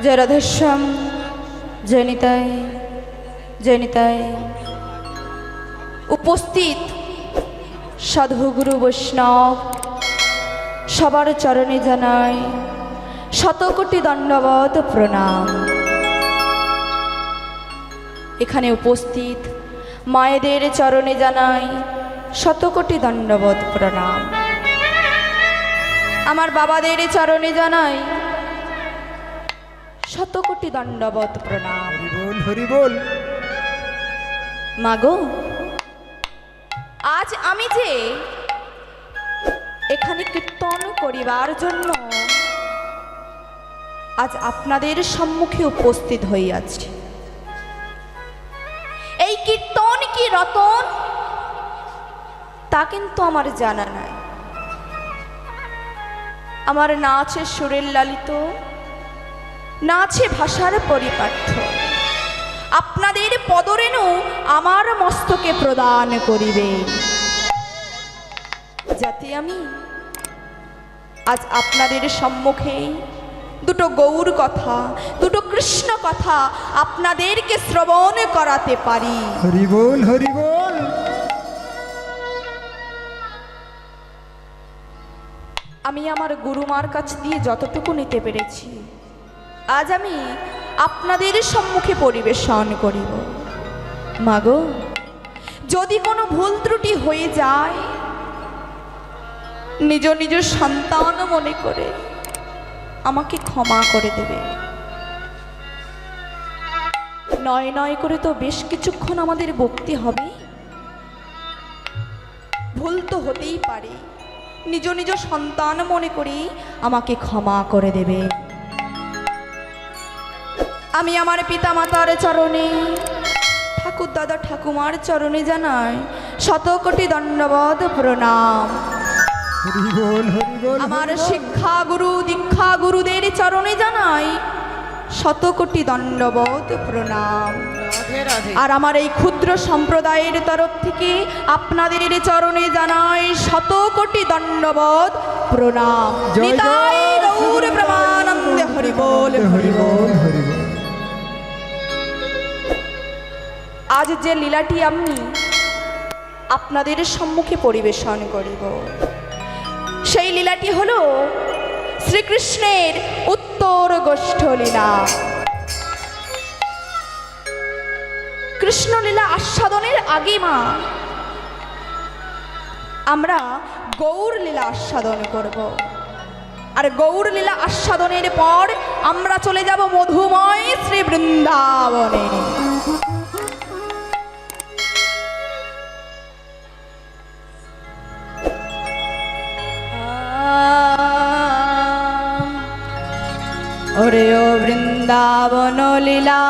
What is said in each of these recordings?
जय राधेश्याम, जय निताय, जय निताय। उपस्थित साधुगुरु वैष्णव सबार चरणे जानाई शतकोटी दंडवत प्रणाम। एखाने उपस्थित मायेदेर चरणे जानाई शतकोटी दंडवत प्रणाम। आमार बाबादेर चरणे जानाई शतकोटी दंडवत प्रणाम। हरि बोल हरि बोल। मागो आज आमी जे एखाने कीर्तन करिबार जन्य आज आपनादेर सम्मुखे उपस्थित हइयाछि। এই कीर्तन की रतन ता किन्तु आमार जाना नाई। आमार ना आछे सुरेर लालित, ना आछे भाषार परिपाठ्य। आपनादेर पदरेणु आमार मस्तके प्रदान करिबे जाते आमी आज आपनादेर सम्मुखे दुटो गौर कथा दुटो कृष्ण कथा आपनादेरके श्रवण कराते पारी। हरि बोल हरि बोल। आमी आमार गुरुमार काछ दिये যতটুকু নিতে পেরেছি आज आमी आपनादेर सम्मुखे परिवेशन करिब। मागो यदि कोनो भूल त्रुटि हये जाय निज निज सन्तान मने करे आमाके क्षमा करे देबे। नय नय करे तो बेश किछुक्षण आमादेर बकते हबे। भूल तो हतेई पारे, निज निज सन्तान मने करे आमाके क्षमा करे देबे। आमी आमार पिता मातार चरणे ठाकुर दादा ठाकुमार चरणे जानाई शतकोटी दंडवत प्रणाम। हरि बोल हरि बोल। आमार शिक्षा गुरु दीक्षा गुरुदेर चरणे जानाई शतकोटी दंडवत प्रणाम। और आमार এই ক্ষুদ্র সম্প্রদায়ের তরফ থেকে আপনাদের চরণে জানাই শতকোটি দণ্ডবত প্রণাম। নিতাই গৌর প্রেমানন্দে হরি বল হরি বল हरि बोल। आज जे लीलाटी आमी आपनादेर सम्मुखे परिवेशन करिब सेई लीलाटी हलो श्रीकृष्णेर उत्तर गोष्ठ लीला। कृष्ण लीला आस्वादनेर आगे मा आमरा गौर लीला आस्वादन करब और गौर लीला आस्वादनेर पर आमरा चले যাব मधुमय श्री बृंदावने। ओरे ओ वृंदावन लीला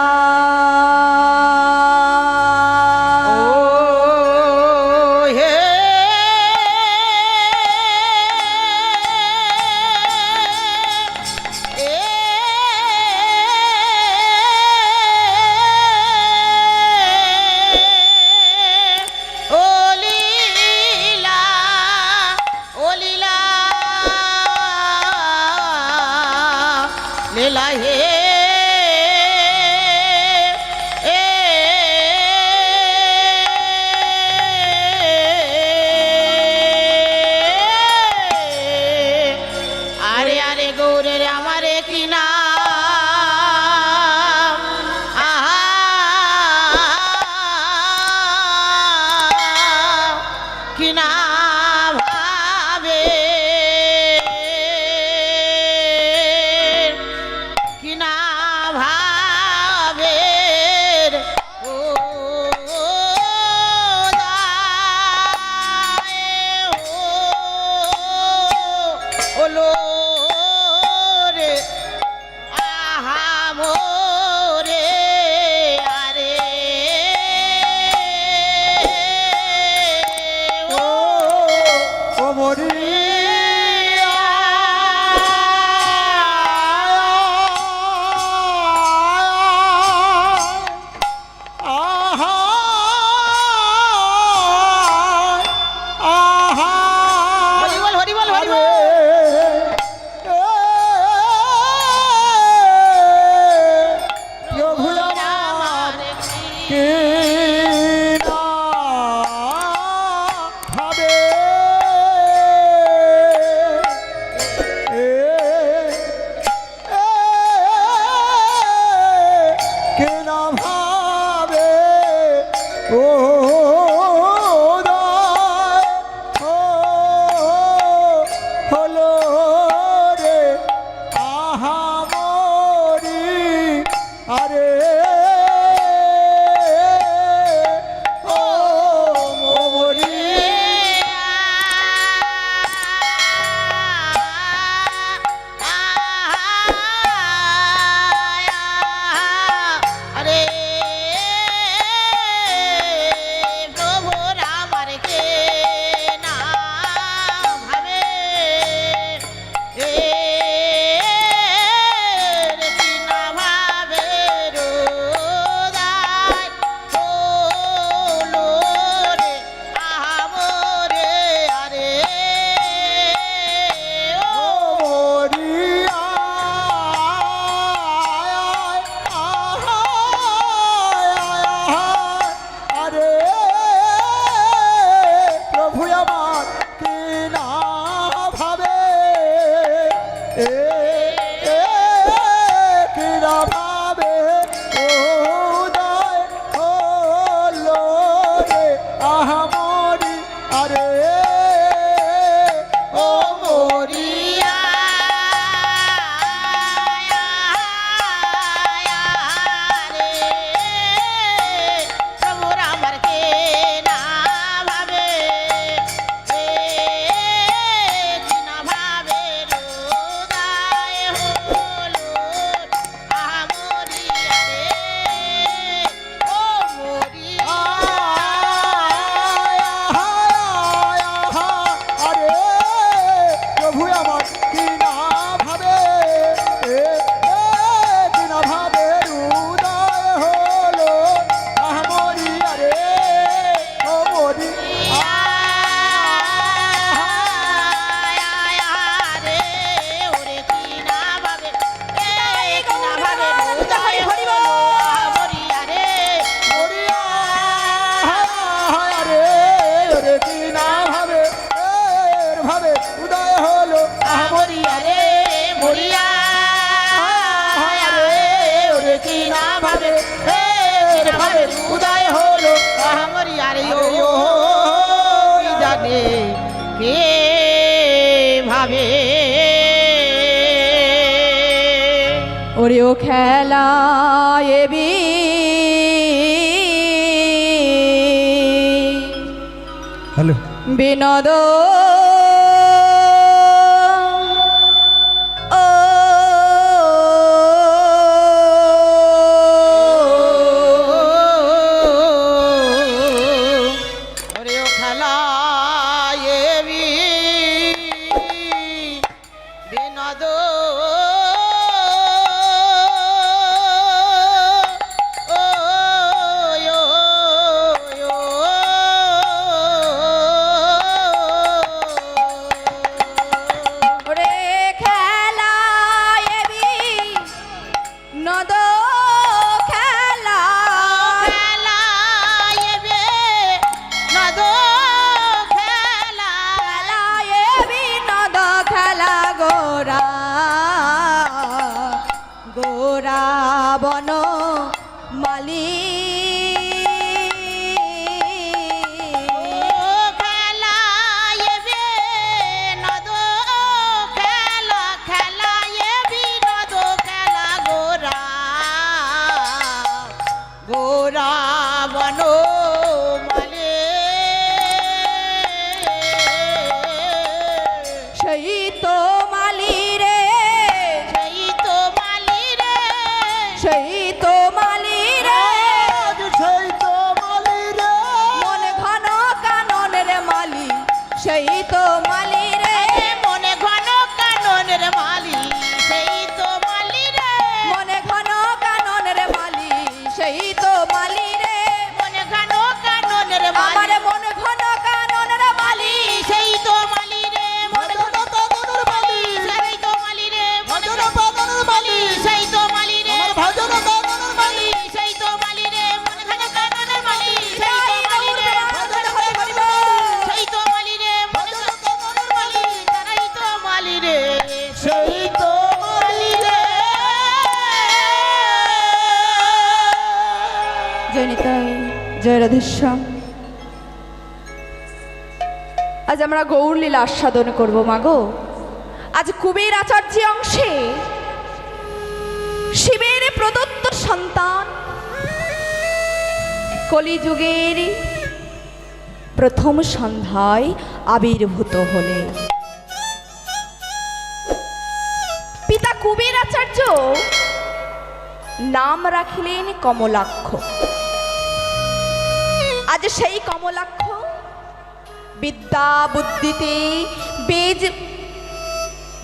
ভাবে ওরে ও খেলা এবি হ্যালো বিনোদ ওরে ও খেলা এবি বিনোদ ওরে খেলা এবি নদ খেলা খেলা এবে নদ খেলা খেলা এবি নদ খেলা গোরা গোরা বন মালি খেলা এবে নদ খেলা খেলা এবি নদ খেলা গোরা গোরা বন মালে সেই তো মালি রে সেই তো মালি রে সেই তো মালি রে সেই তো মালি রে মন ঘন কানন রে মালি সেই তো মালি রে মনে ঘন কাননের মালি সেই তো মালি রে মনে ঘন কানন রে মালি সেই তো মালি রে মনে ঘন কাননের মালি আমার মন ঘন কানন রে মালি সেই তো মালি রে মনে ঘন কাননের মালি সেই তো মালি রে মনে ভজন কাননের মালি সেই তো মালি রে আমার ভজন কাননের মালি সেই তো মালি রে মনে ঘন কাননের মালি সেই তো মালি রে ভজন কাননের মালি সেই তো মালি রে মনে ঘন কাননের মালি তারাই তো মালি রে সেই তো মালি রে জয় নিতাই জয় রাধেশ্যাম। আজ আমরা গৌরলীলা আস্বাদন করব মাগো। আজ কুবের আচার্য অংশে শিবের প্রদত্ত সন্তান কলিযুগের প্রথম সন্ধ্যায় আবির্ভূত হলে পিতা কুবের আচার্য নাম রাখিলেন কমলাক্ষ। আজ সেই কমলাক্ষ বিদ্যা বুদ্ধিতে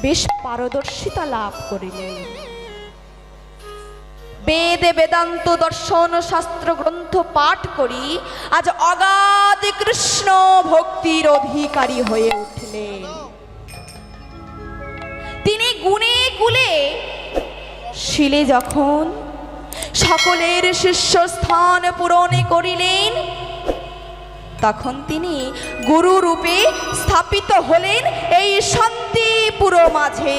বেশ পারদর্শিতা লাভ করিলেন। বেদ বেদান্ত দর্শন শাস্ত্র গ্রন্থ পাঠ করি আজ অগাধ কৃষ্ণ ভক্তির অধিকারী হয়ে উঠলেন। তিনি গুণে কুলে শিলে যখন সকলের শীর্ষস্থান পূরণ করিলেন তখন তিনি গুরু রূপে স্থাপিত হলেন এই শান্তিপুর মাঝে।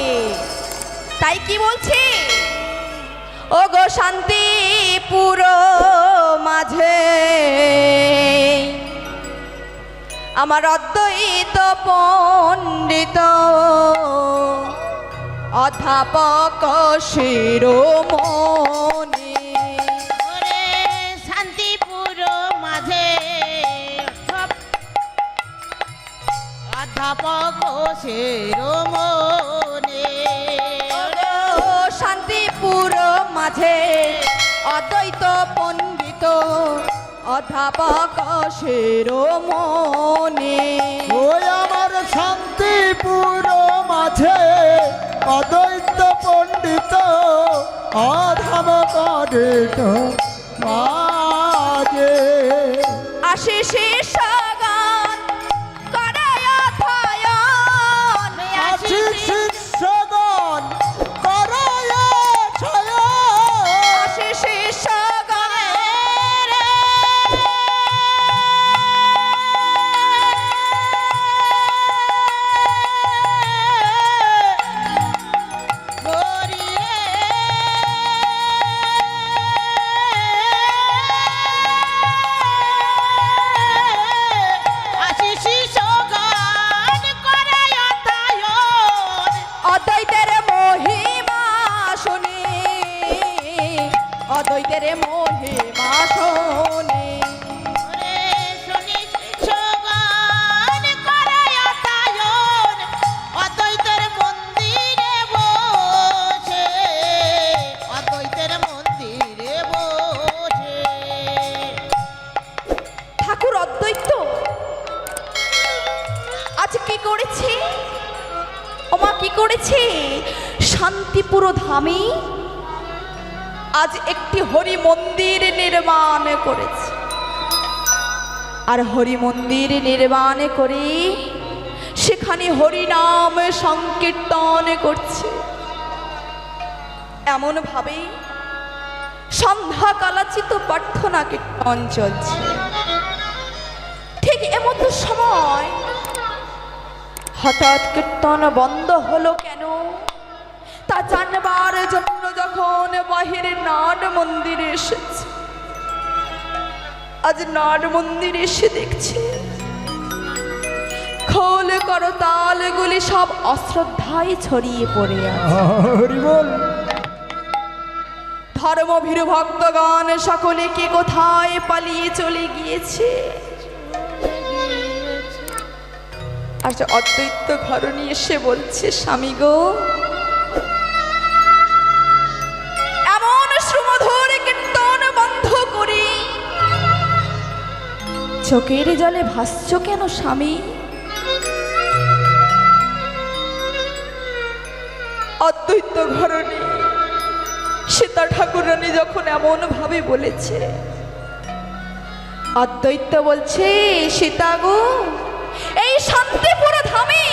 তাই কি বলছে, ও গো শান্তিপুর মাঝে আমার অদ্বৈত পণ্ডিত অধ্যাপক শিরোমণি। ওরে শান্তিপুর মাঝে অধ্যাপক শিরোমণি। ও শান্তিপুর মাঝে অদ্বৈত পণ্ডিত অধ্যাপক শিরোমণি। ওই আমার শান্তিপুর মাঝে অদ্বৈত পণ্ডিত অধম পণ্ডিত মাঝে আশিসে সগান করায় থায়ন আশি শিষ্যগণ করায় ছয় আশিসে সগান গরি রে অদ্বৈতের মহিমা শোনে। ওরে শুনিস সগান করায় তায়ন অদ্বৈতের মন্দিরে বসে, অদ্বৈতের মন্দিরে বসে। ঠাকুর অদ্বৈত আজ কি করেছে? ওমা কি করেছে? শান্তিপুর ধামে আজ একটি হরি মন্দির নির্মাণ করেছে। আর হরি মন্দির নির্মাণ করে সেখানে হরি নাম সংকীর্তন করছে। এমন ভাবে সন্ধ্যা কালাচিত প্রার্থনা কীর্তন চলছে। ঠিক এমন সময় হঠাৎ কীর্তন বন্ধ হলো কেন তা জানবার জন্য যখন বাহিরে নাট মন্দিরে এসেছে, আজ নাট মন্দিরে এসে দেখছে খোল করতালগুলি সব অশ্রদ্ধায় ছড়িয়ে পড়ে আছে। হরি বল। ধর্মভীরু ভক্তগণ সকলে কে কোথায় পালিয়ে চলে গিয়েছে। আর অদ্বৈত ঘর নিয়ে এসে বলছে, স্বামী গো, এমন সুমধুর কীর্তন বন্ধ করে চোখের জলে ভাসছ কেন স্বামী? অদ্বৈত ঘরণী সীতা ঠাকুরানী যখন এমন ভাবে বলেছে, অদ্বৈত বলছে, সীতা গো, এই শান্তিপুর ধামে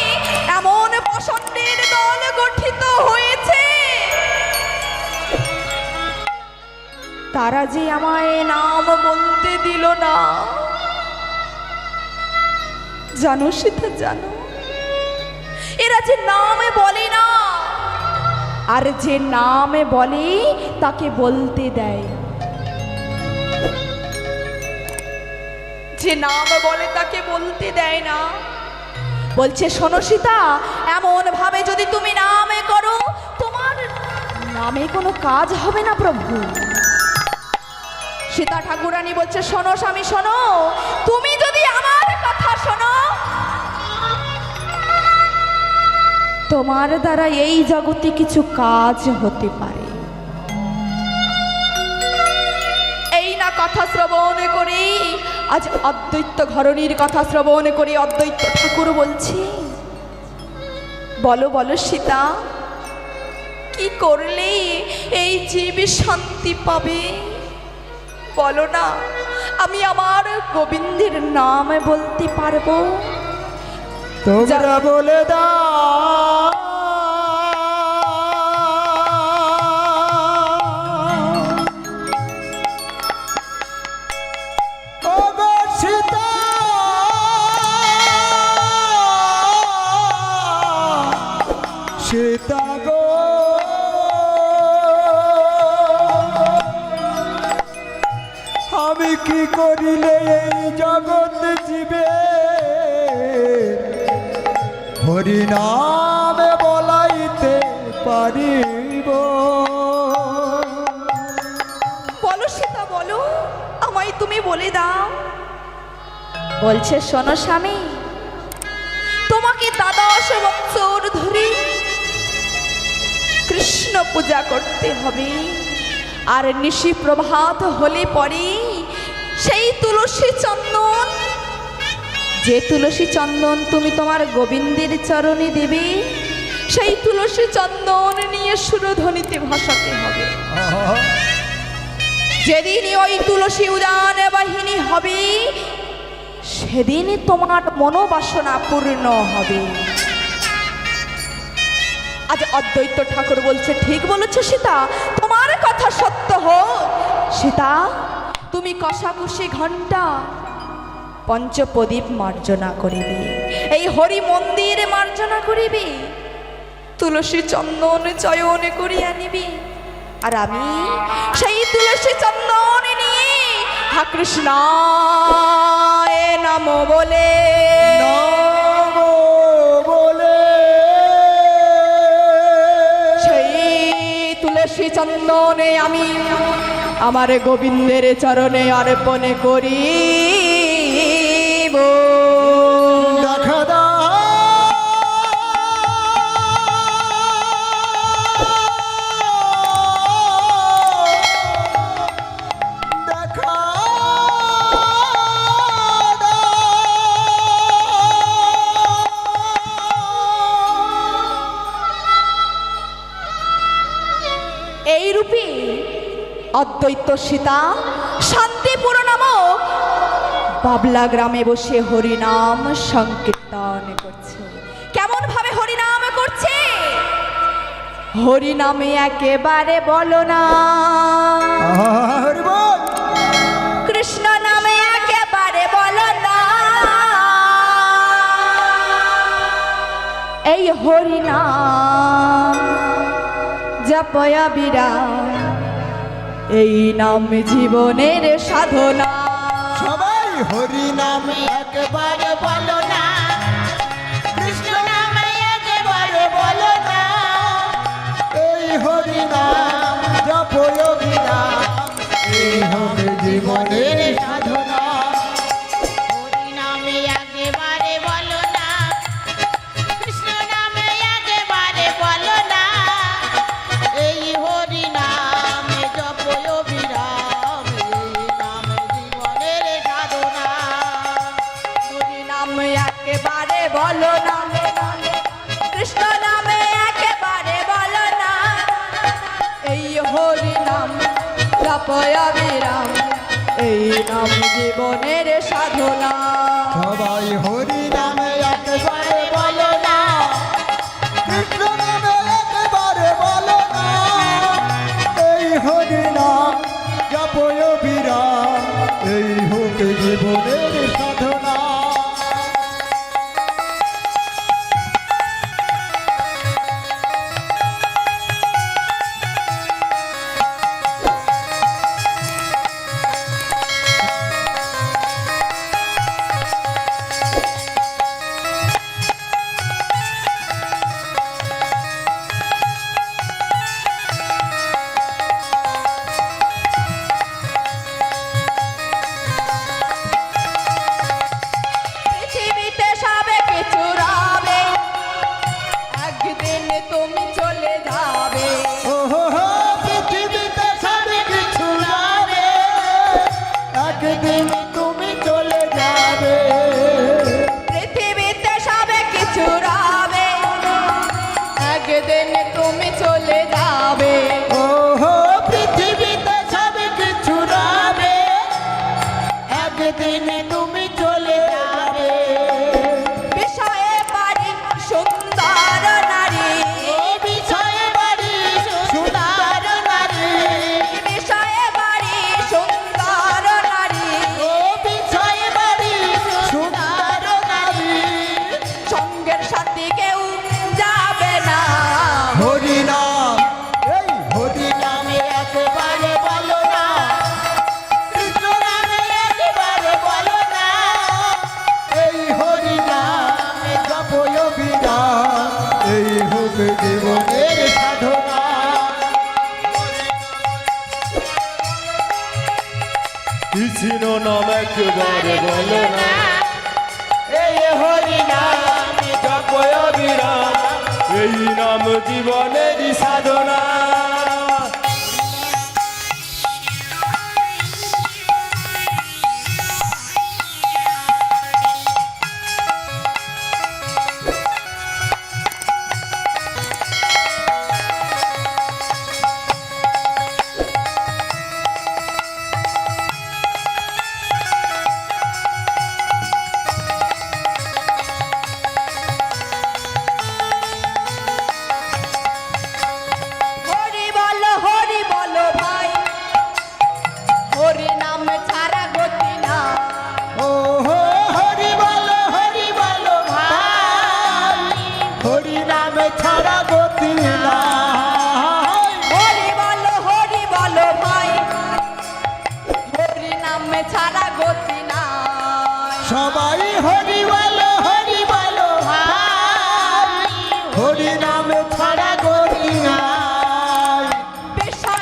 এমন পছন্দের দল গঠিত হয়েছে, তারা যে আমায় নাম বলতে দিল না। জানো সীতা, জানো, এরা যে নামে বলে না, আর যে নামে বলে তাকে বলতে দেয়। যে নাম বলে তাকে বলতে দেয় না। বলছে, শোনো সীতা, এমন ভাবে যদি তুমি নামে করো, তোমার নামে কোনো কাজ হবে না প্রভু। সীতা ঠাকুরানী বলছে, শোনো স্বামী, শোনো, তুমি যদি আমার কথা শোনো, তোমার দ্বারা এই জগতে কিছু কাজ হতে পারে। এই না কথা শ্রবণ করি, আজ অদ্বৈত ঘরণীর কথা শ্রবণ করে অদ্বৈত ঠাকুর বলছি, বলো বলো সীতা, কি করলে এই জীব শান্তি পাবে? বলো না, আমি আমার গোবিন্দের নাম বলতে পারবো? তোমরা বলে দাও ও গো সীতা, সীতা গো, আমি কি করিলে এই জগৎ জীবে হরি নামে বলাইতে পারিব? বলো সীতা, বলো, আমায় তুমি বলে দাও। বলছে, শোনো স্বামী, তোমাকে দ্বাদশ বৎসর ধরে কৃষ্ণ পূজা করতে হবে। আর নিশি প্রভাত হলে পরে সেই তুলসী চন্দন, যে তুলসী চন্দন তুমি তোমার গোবিন্দের চরণে দেবে, সেই তুলসী চন্দন নিয়ে সুরধ্বনিতে ভাসাতে হবে। যেদিন ওই তুলসী উদান বাহিনী হবে, সেদিন তোমার মনোবাসনা পূর্ণ হবে। আজ অদ্বৈত ঠাকুর বলছে, ঠিক বলেছ সীতা, তোমার কথা সত্য হোক। সীতা, তুমি কষাকুষি ঘণ্টা পঞ্চপ্রদীপ মার্জনা করিবে, এই হরি মন্দির মার্জনা করিবে, তুলসী চন্দন চয়ন করিয়া নিবি। আর আমি সেই তুলসী চন্দন নিয়ে হা কৃষ্ণায় নমো বলে সেই তুলসী চন্দনে আমি আমার গোবিন্দের চরণে অর্পণ করিব। দেখা দাও দেখা এই রূপে অদ্বৈত সীতা শান্তিপুর নামক বাবলা গ্রামে বসে হরিনাম সংকীর্তন করছে। কেমন ভাবে হরিনাম করছে? হরিনামে একেবারে বলো না, হরি বল কৃষ্ণ নামে একেবারে বলো না। এই হরিনাম জপয়া বিরাম, এই নাম জীবনের সাধনা। সবাই হরি নাম একবারে বলো না, কৃষ্ণ নামে একবারে বলো না। এই হরি নাম জপয় বিরাম, এই হবে জীবনের সাধনা। হরি নামে একেবারে বলো না, কৃষ্ণ নামে একেবারে বলো না। এই হরি নামে জপয় বিরাম, এই নাম জীবনের সাধনা। হরিনাম একেবারে বলো না, কৃষ্ণ নামে একেবারে বলো না। এই হরিনাম জপয়া বিরাম, এই নাম জীবনের সাধনা। সবাই হরি নামে একেবারে বলো না, কৃষ্ণ নামে একেবারে বলো না। এই হরি নাম জপয় বিরাম, এই হবে জীবনের সাধনা। পৃথিবীতে সবে কিছু রবে, একদিন তুমি চলে যাবে। ওহো হো, পৃথিবীতে সব কিছু রবে, একদিন তুমি চলে যাবে। পৃথিবীতে সবে কিছু রবে, একদিন তুমি চলে যাবে। ওহো, পৃথিবীতে সব কিছু রবে, একদিন তুমি চলে যাবে। বিষয়ে বাড়ি সুন্দর নারী, ও বিষয়ে বাড়ি সুন্দর নারী, বিষয়ে বাড়ি সুন্দর নারী। ও বিষয়ে বাড়ি সুন্দর নারী। সঙ্গের সাথে কেউ যাবে না। হরি নাম, এই হরি নাম নামে একেবারে বলো না, কৃষ্ণ নামে একেবারে বলো না। এই হরি নাম জপয় বিরাম, এই হবে জীবনের সাধনা। কৃষ্ণ নাম একেবারে বলো না, এই হরি নামে জপয় বিরাম, এই নাম জীবনের সাধনা। হরি বলো ভাই, হরি নাম ছাড়া গতি না। ওহো, হরি বলো ভাই, হরি নাম ছাড়া গতি নাই। হরি বলো ভাই, হরি নাম ছাড়া গতি না। সবাই হরি বলো ভাই, হরি নাম ছাড়া গতি নাই। বিষয়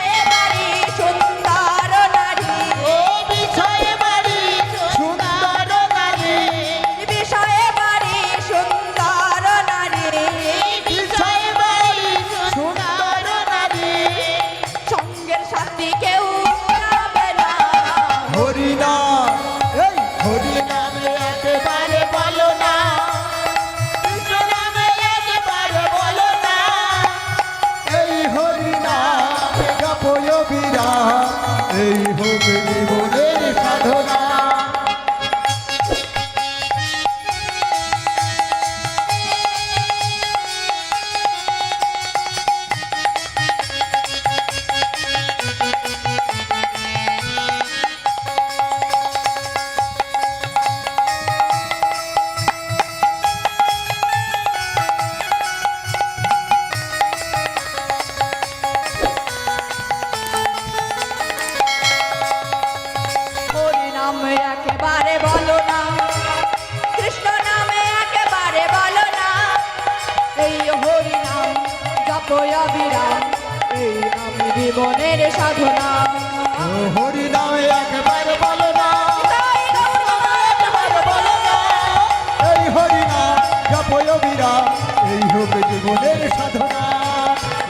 এই হোক জীবনের সাধনা। হরি নামে একেবারে বলো না, কৃষ্ণ নামে একেবারে বলো না, এই হরি নাম জপ অবিরাম, এই নাম জীবনের সাধনা। ও হরি নামে একবার বলো না, তাই গৌর একবার বলো না, এই হরি নাম জপ অবিরাম, এই হোক জীবনের সাধনা,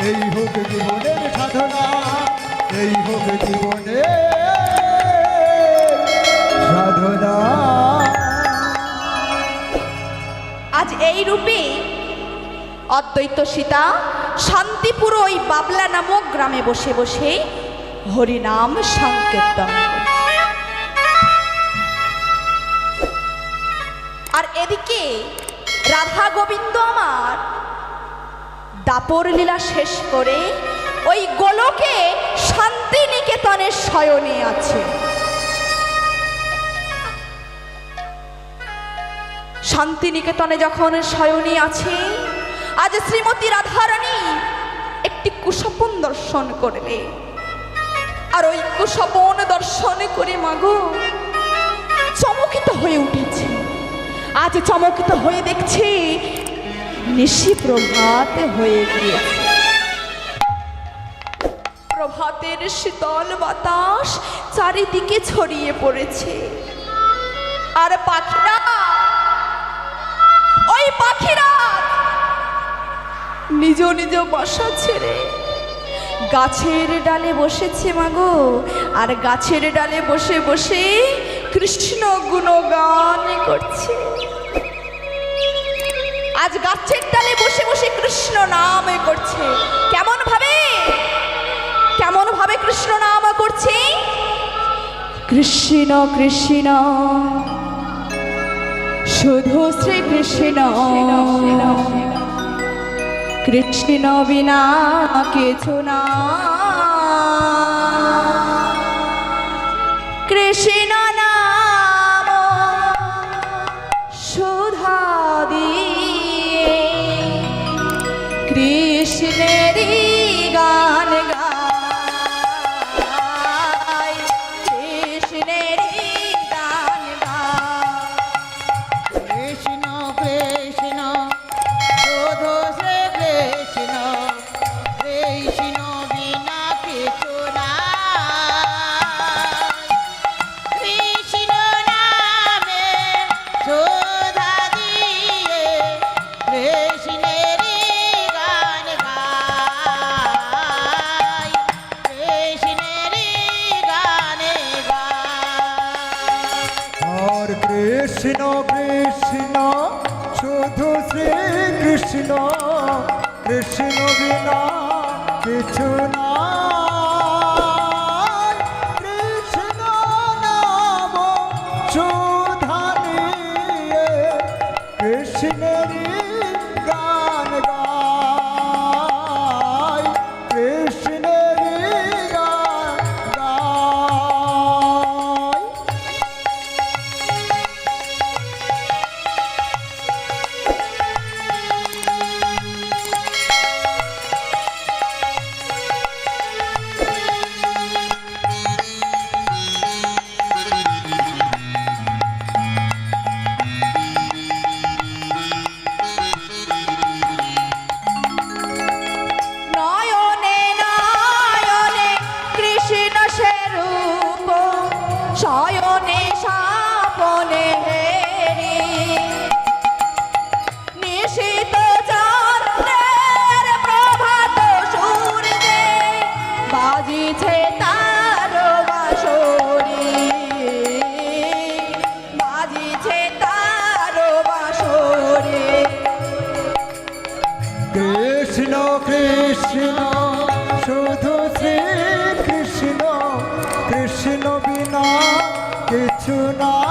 এই হোক জীবনের সাধনা, এই হোক জীবনের সাধনা। আজ এই রূপে অদ্বৈত সীতা শান্তিপুর ওই বাবলা নামক গ্রামে বসে বসে হরিনাম সংকীর্তন করছে। আর এদিকে রাধা গোবিন্দ আমার দাপর লীলা শেষ করে ওই গোলকে শান্তিনিকেতনে শয়নে আছে। শান্তিনিকেতনে যখন শয়নী আছে, আজ শ্রীমতী রাধারানী একটি কুশপন দর্শন করলে। আর ওই কুশপন দর্শন করে মাগো চমকিত হয়ে উঠেছে। আজ চমকিত হয়ে দেখছে নিশি প্রভাত হয়ে গিয়েছে। প্রভাতের শীতল বাতাস চারিদিকে ছড়িয়ে পড়েছে। আর পাখিরা, ওই পাখিরা নিজ নিজ বাসা ছেড়ে গাছের ডালে বসেছে মাগো। আর গাছের ডালে বসে বসে কৃষ্ণ গুণগান করছে। আজ গাছের ডালে বসে বসে কৃষ্ণ নাম করছে। কেমন ভাবে, কেমন ভাবে কৃষ্ণ নাম করছে? কৃষ্ণ কৃষ্ণ শুধু শ্রী কৃষ্ণ, কৃষ্ণ বিনা কিছু না। কৃষ্ণ নাম সুধা দিয়ে কৃষ্ণেরই গান গায়, কৃষ্ণেরই গান গায়। কৃষ্ণ কৃষ্ণ শুধু শ্রী কৃষ্ণ, কৃষ্ণ বিনা কিছু নাই। কৃষ্ণ নামে সুধা দিয়ে কৃষ্ণেরই গান গায়, কৃষ্ণেরই গান গায়। আর কৃষ্ণ কৃষ্ণ শুধু শ্রী কৃষ্ণ, কৃষ্ণ বিনা কিছু নাই। কৃষ্ণ নাম সুধা নিয়ে কৃষ্ণেরই গান গায়, কৃষ্ণেরই গান গায়। নয়নে নয়নে কৃষ্ণ স্বরূপ, শয়নে স্বপনে হেরি। নিশীত চন্দ্রের প্রভাত সূর্যে বাজিছে তার বাঁশরি, বাজিছে তার বাঁশরি। কৃষ্ণ কৃষ্ণ শুধু শ্রী কৃষ্ণ, কৃষ্ণ বাসনা